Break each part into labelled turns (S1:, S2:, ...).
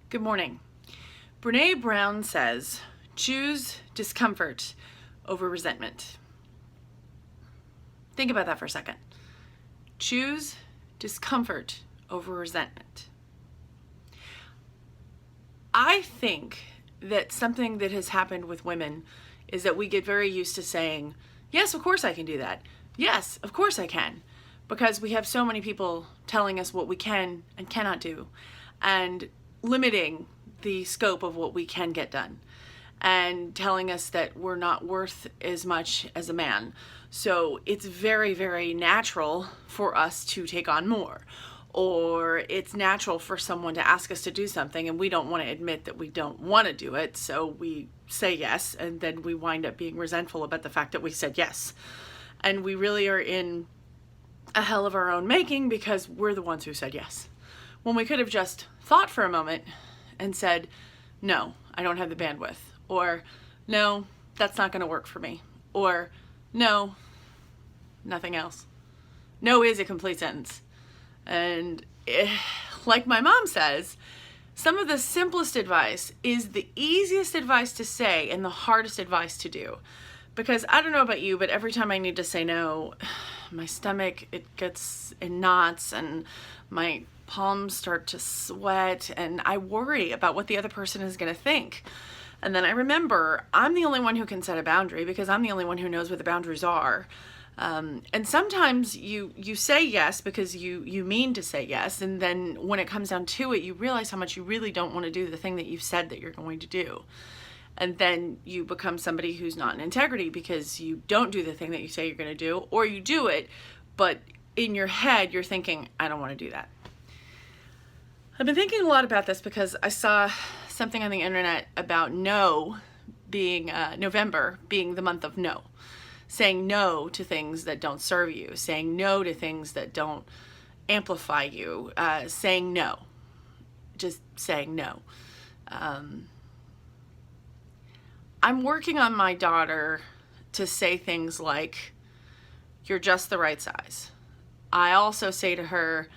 S1: Good morning. Brene Brown says, choose discomfort over resentment. Think about that for a second. Choose discomfort over resentment. I think that something that has happened with women is that we get very used to saying, yes, of course I can do that. Yes, of course I can. Because we have so many people telling us what we can and cannot do, and limiting the scope of what we can get done, and telling us that we're not worth as much as a man. So it's very, very natural for us to take on more, or it's natural for someone to ask us to do something and we don't want to admit that we don't want to do it, so we say yes, and then we wind up being resentful about the fact that we said yes. And we really are in a hell of our own making because we're the ones who said yes, when we could have just thought for a moment and said, no, I don't have the bandwidth, or no, that's not going to work for me, or no, nothing else. No is a complete sentence. And like my mom says, some of the simplest advice is the easiest advice to say and the hardest advice to do. Because I don't know about you, but every time I need to say no, my stomach, it gets in knots and my palms start to sweat, and I worry about what the other person is going to think. And then I remember I'm the only one who can set a boundary because I'm the only one who knows what the boundaries are. And sometimes you say yes because you mean to say yes, and then when it comes down to it, you realize how much you really don't want to do the thing that you've said that you're going to do. And then you become somebody who's not in integrity because you don't do the thing that you say you're going to do, or you do it, but in your head you're thinking, I don't want to do that. I've been thinking a lot about this because I saw something on the internet about no being, November being the month of no. Saying no to things that don't serve you, saying no to things that don't amplify you, saying no, just saying no. I'm working on my daughter to say things like, you're just the right size. I also say to her,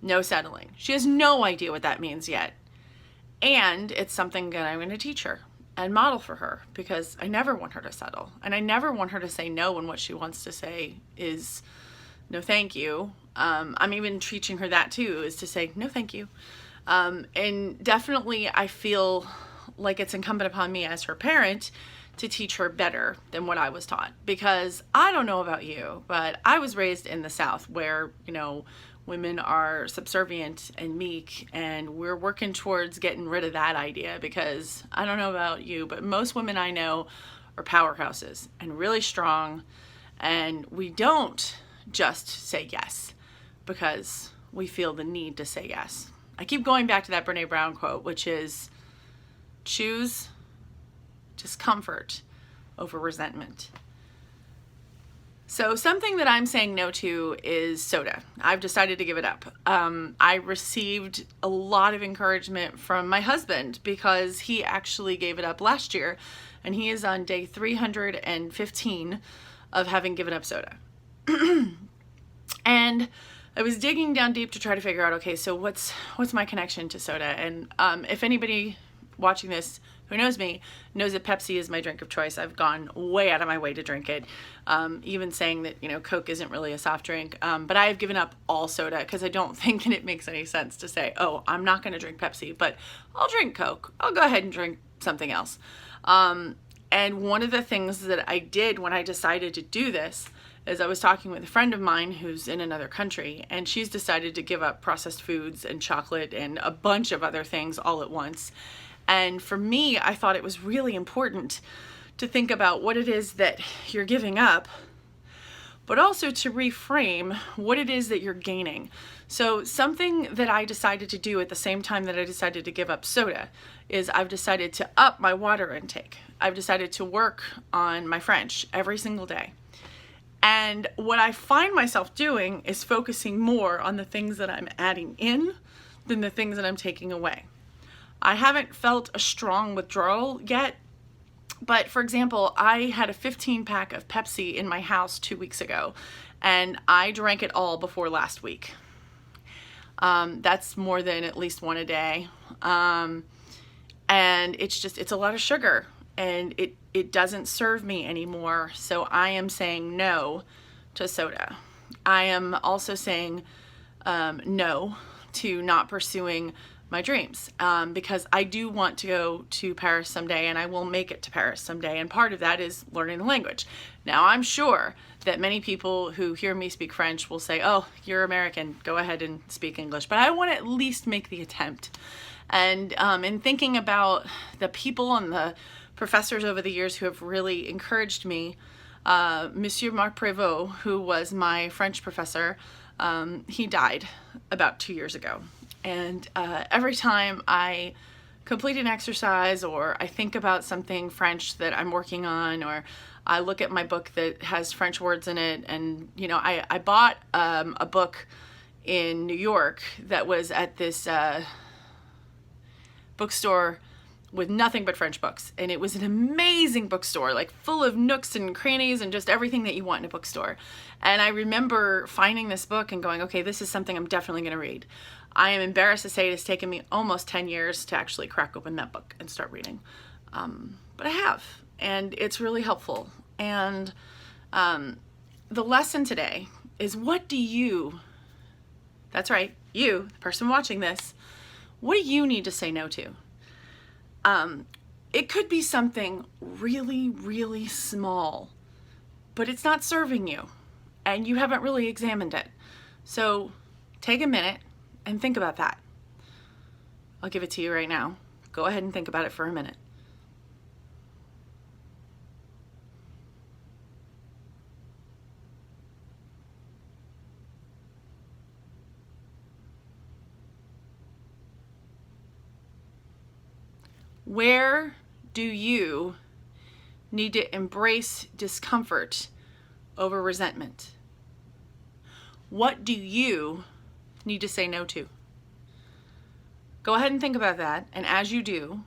S1: no settling. She has no idea what that means yet. And it's something that I'm going to teach her and model for her, because I never want her to settle. And I never want her to say no when what she wants to say is no thank you. I'm even teaching her that too, is to say no thank you. And definitely I feel like it's incumbent upon me as her parent to teach her better than what I was taught. Because I don't know about you, but I was raised in the South where, women are subservient and meek, and we're working towards getting rid of that idea, because I don't know about you, but most women I know are powerhouses and really strong, and we don't just say yes because we feel the need to say yes. I keep going back to that Brene Brown quote, which is, choose discomfort over resentment. So something that I'm saying no to is soda. I've decided to give it up. I received a lot of encouragement from my husband because he actually gave it up last year, and he is on day 315 of having given up soda. And I was digging down deep to try to figure out, okay, so what's my connection to soda? And if anybody watching this who knows me knows that Pepsi is my drink of choice. I've gone way out of my way to drink it, even saying that Coke isn't really a soft drink, but I have given up all soda because I don't think that it makes any sense to say, oh, I'm not going to drink Pepsi, but I'll drink Coke. I'll go ahead and drink something else. And one of the things that I did when I decided to do this is I was talking with a friend of mine who's in another country, and she's decided to give up processed foods and chocolate and a bunch of other things all at once. And for me, I thought it was really important to think about what it is that you're giving up, but also to reframe what it is that you're gaining. So something that I decided to do at the same time that I decided to give up soda is I've decided to up my water intake. I've decided to work on my French every single day. And what I find myself doing is focusing more on the things that I'm adding in than the things that I'm taking away. I haven't felt a strong withdrawal yet, but for example, I had a 15-pack of Pepsi in my house 2 weeks ago, and I drank it all before last week. That's more than at least one a day. And it's a lot of sugar, and it doesn't serve me anymore. So I am saying no to soda. I am also saying no to not pursuing my dreams, because I do want to go to Paris someday, and I will make it to Paris someday, and part of that is learning the language. Now, I'm sure that many people who hear me speak French will say, oh, you're American, go ahead and speak English, but I want to at least make the attempt. And in thinking about the people and the professors over the years who have really encouraged me, Monsieur Marc Prévost, who was my French professor, he died about 2 years ago. And every time I complete an exercise, or I think about something French that I'm working on, or I look at my book that has French words in it, and I bought a book in New York that was at this bookstore with nothing but French books, and it was an amazing bookstore, like full of nooks and crannies and just everything that you want in a bookstore. And I remember finding this book and going, okay, this is something I'm definitely going to read. I am embarrassed to say it has taken me almost 10 years to actually crack open that book and start reading, but I have, and it's really helpful. And the lesson today is, what do you, that's right, you, the person watching this, what do you need to say no to? It could be something really, really small, but it's not serving you, and you haven't really examined it. So take a minute and think about that. I'll give it to you right now. Go ahead and think about it for a minute. Where do you need to embrace discomfort over resentment? What do you need to say no to? Go ahead and think about that. And as you do,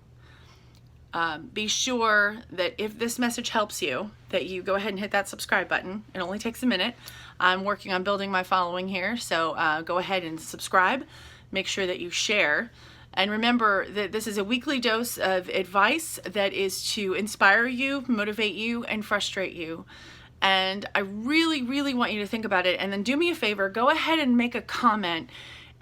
S1: be sure that if this message helps you, that you go ahead and hit that subscribe button. It only takes a minute. I'm working on building my following here, so go ahead and subscribe. Make sure that you share. And remember that this is a weekly dose of advice that is to inspire you, motivate you, and frustrate you. And I really, really want you to think about it. And then do me a favor, go ahead and make a comment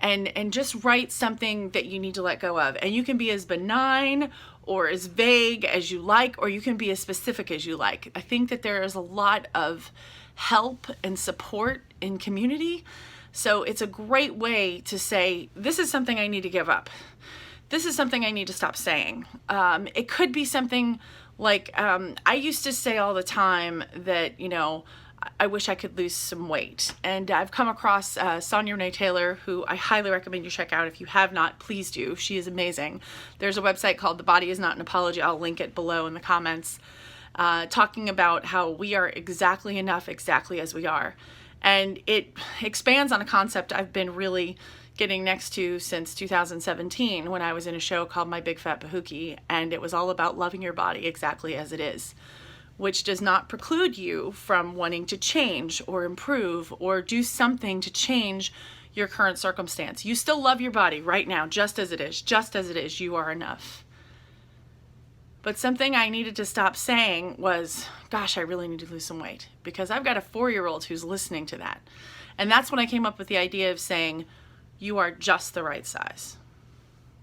S1: and just write something that you need to let go of. And you can be as benign or as vague as you like, or you can be as specific as you like. I think that there is a lot of help and support in community. So it's a great way to say, this is something I need to give up. This is something I need to stop saying. It could be something like, I used to say all the time that, I wish I could lose some weight. And I've come across Sonia Renee Taylor, who I highly recommend you check out. If you have not, please do. She is amazing. There's a website called The Body Is Not an Apology. I'll link it below in the comments, talking about how we are exactly enough, exactly as we are. And it expands on a concept I've been really getting next to since 2017, when I was in a show called My Big Fat Pahookie, and it was all about loving your body exactly as it is, which does not preclude you from wanting to change or improve or do something to change your current circumstance. You still love your body right now, just as it is, just as it is. You are enough. But something I needed to stop saying was, gosh, I really need to lose some weight, because I've got a 4-year-old who's listening to that. And that's when I came up with the idea of saying, you are just the right size.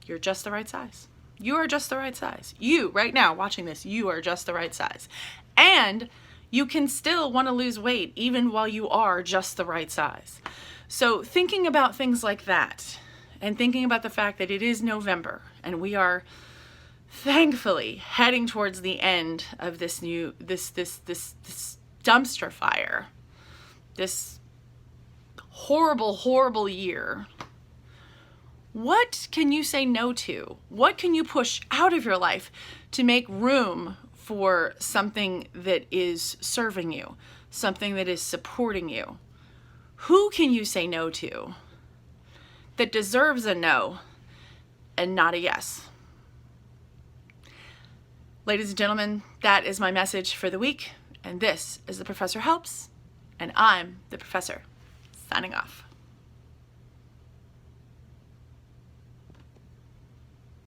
S1: You're just the right size. You are just the right size. You, right now, watching this, you are just the right size. And you can still want to lose weight even while you are just the right size. So thinking about things like that, and thinking about the fact that it is November, and we are thankfully heading towards the end of this dumpster fire, this horrible year. What can you say no to? What can you push out of your life to make room for something that is serving you, something that is supporting you? Who can you say no to that deserves a no and not a yes? Ladies and gentlemen, that is my message for the week. And this is The Professor Helps. And I'm the Professor, signing off.